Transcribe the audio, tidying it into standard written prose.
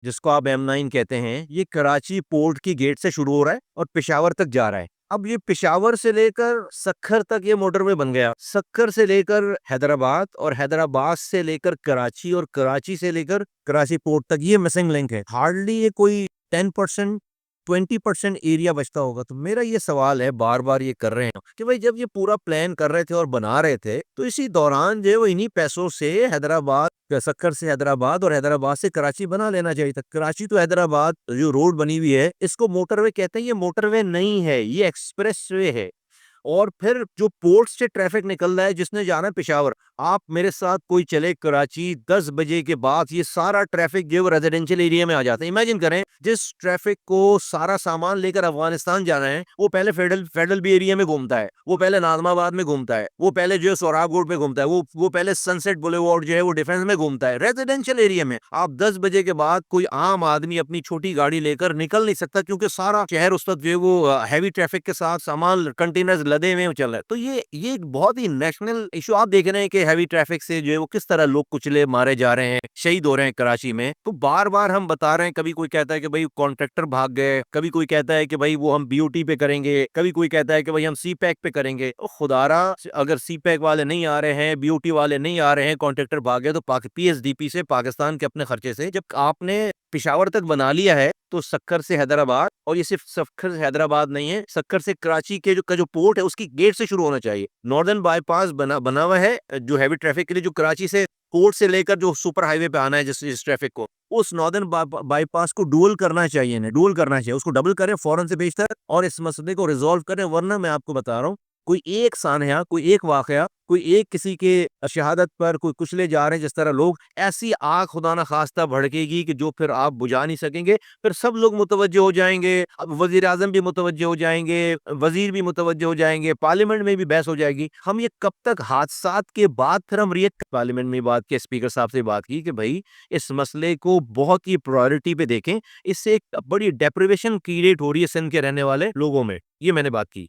जिसको आप M9 कहते हैं, ये कराची पोर्ट की गेट से शुरू हो रहा है और पेशावर तक जा रहा है। अब ये पेशावर से लेकर सक्खर तक ये मोटरवे बन गया, सक्खर से लेकर हैदराबाद और हैदराबाद से लेकर कराची और कराची से लेकर कराची पोर्ट तक ये मिसिंग लिंक है। हार्डली ये कोई 10% 20% एरिया बचता होगा। तो मेरा ये सवाल है, बार बार ये कर रहे हैं कि भाई जब ये पूरा प्लान कर रहे थे और बना रहे थे, तो इसी दौरान जो है वो इन्हीं पैसों से हैदराबाद, सक्कर से हैदराबाद और हैदराबाद से कराची बना लेना चाहिए था। कराची तो हैदराबाद जो रोड बनी हुई है, इसको मोटरवे कहते हैं। ये मोटरवे नहीं है, ये एक्सप्रेस वे है। और फिर जो पोर्ट से ट्रैफिक निकल रहा है, जिसने जाना है पेशावर, आप मेरे साथ कोई चले कराची 10 बजे के बाद, ये सारा ट्रैफिक जो रेजिडेंशियल एरिया में आ जाता है। इमेजिन करें, जिस ट्रैफिक को सारा सामान लेकर अफगानिस्तान जाना है, वो पहले फेडरल बी एरिया में घूमता है, वो पहले नाजमाबाद में घूमता है, वो पहले जो है सोहराब रोड में घूमता है, वो पहले सनसेट बुलेवार्ड जो है वो डिफेंस में घूमता है। रेजिडेंशियल एरिया में आप 10 बजे के बाद कोई आम आदमी अपनी छोटी गाड़ी लेकर निकल नहीं सकता, क्योंकि सारा शहर उस वक्त जो है वो हैवी ट्रैफिक के साथ सामान कंटेनर्स लदे हुए चल रहा है। तो ये एक बहुत ही नेशनल इशू आप देख रहे हैं कि हैवी ट्रैफिक से जो है वो किस तरह लोग कुचले मारे जा रहे हैं, शहीद हो रहे हैं कराची में। तो बार बार हम बता रहे हैं, कभी कोई कहता है कि भाई कॉन्ट्रैक्टर भाग गए, कभी कोई कहता है कि भाई वो हम बीओटी पे करेंगे, कभी कोई कहता है कि भाई हम सी पैक पे करेंगे। तो खुदारा, अगर सी पैक वाले नहीं आ रहे हैं, बीओटी वाले नहीं आ रहे हैं, कॉन्ट्रैक्टर भाग गए, तो पीएसडीपी से, पाकिस्तान के अपने खर्चे से जब आपने पिशावर तक बना लिया है, तो सक्कर से हैदराबाद, और ये सिर्फ सक्कर से हैदराबाद नहीं है, सक्कर से कराची के जो पोर्ट है उसकी गेट से शुरू होना चाहिए। नॉर्दर्न बाईपास बना हुआ है जो हैवी ट्रैफिक के लिए, जो कराची से पोर्ट से लेकर जो सुपर हाईवे पे आना है जिस ट्रैफिक को, उस नॉर्दर्न बाईपास को डुअल करना चाहिए, ना डुअल करना चाहिए, उसको डबल करें फौरन से बेशतर, और इस मसले को रिजॉल्व करें। वरना मैं आपको बता रहा हूँ, कोई एक सानया, कोई एक वाकया, कोई एक किसी के शहादत पर कोई कुचले जा रहे हैं जिस तरह लोग, ऐसी आग खुदा ना खास्ता भड़केगी कि जो फिर आप बुझा नहीं सकेंगे। फिर सब लोग मुतवज्जो हो जाएंगे, अब वजीर आजम भी मुतवज्जो हो जाएंगे, वजीर भी मुतवज्जो हो जाएंगे, पार्लियामेंट में भी बहस हो जाएगी। हम ये कब तक हादसात के बाद फिर हम रिएक्ट, पार्लियामेंट में बात के स्पीकर साहब से बात की कि भाई इस मसले को बहुत ही प्रायोरिटी पे देखें, इससे एक बड़ी डेप्रिवेशन क्रिएट हो रही है सिंध के रहने वाले लोगों में। ये मैंने बात की।